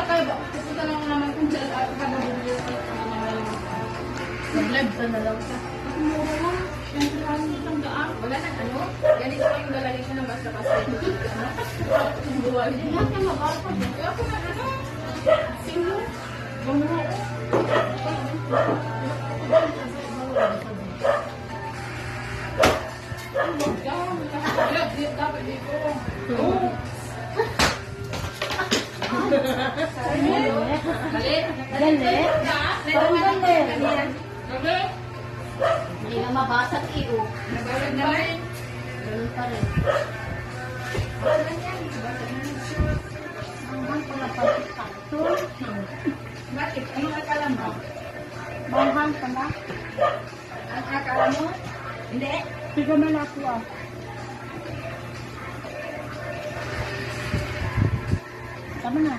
kayo ba? Pupunta lang ako naman kung saan ako kababili. Nag-live sa nalaw ka. Mura lang. Siyempre lang itong daan. Wala na ano? Ganito ko yung galalin siya ng basta-basta. Ang buwan. Hindi ka mabasa. Kaya ako na ano? Sino? Bumuro ko. Dapat dito. Oo. Galit? Galit? Parang galit. Galit? Hindi nga mabasa at iyo. Nagalit naman. Ganun pa rin. Hanggang pala pagkakto. Bakit? Anong akala mo? Manghang ka na? Ang akala mo? Hindi. Sige man ako ah. Tama na.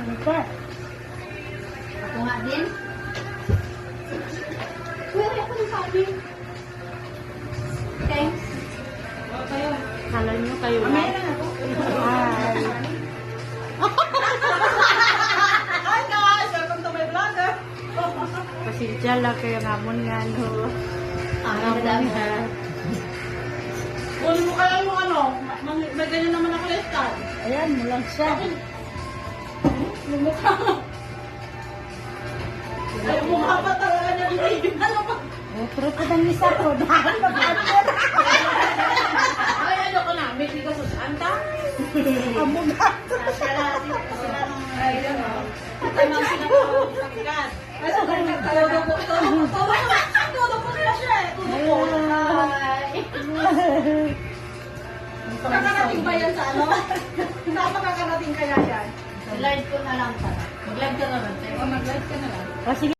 Ano pa? Ako nga din. Wala ako ng sabi. Thanks. Kayo. Kala nyo kayo Mamaya na. lang ako. Hi. Hi guys! Welcome to my vlogger. Pasensya lang kayo ngamon nga no. Ang nga. Kunin mo kaya yung ano, may ganyan naman ako last time. Ayan, mulang siya. Lumukha mo. Ay, mukha pa talaga niya ibigin. Ano pa? Oh, pero ko ng isa ko. Dahil mag-anon. Ay, ano ko na? May bigas sa santa? Amo na. Ay, yan o. Tamang sila ko. Pakikat. Ay, so kaya nagtulog ko. Tulog ko na siya eh. Tulog ko. Makakarating ba yan sa ano? Saan makakarating kaya yan? Live ko na lang para. Mag-live ka naman. Mag-live ka na lang. O sige.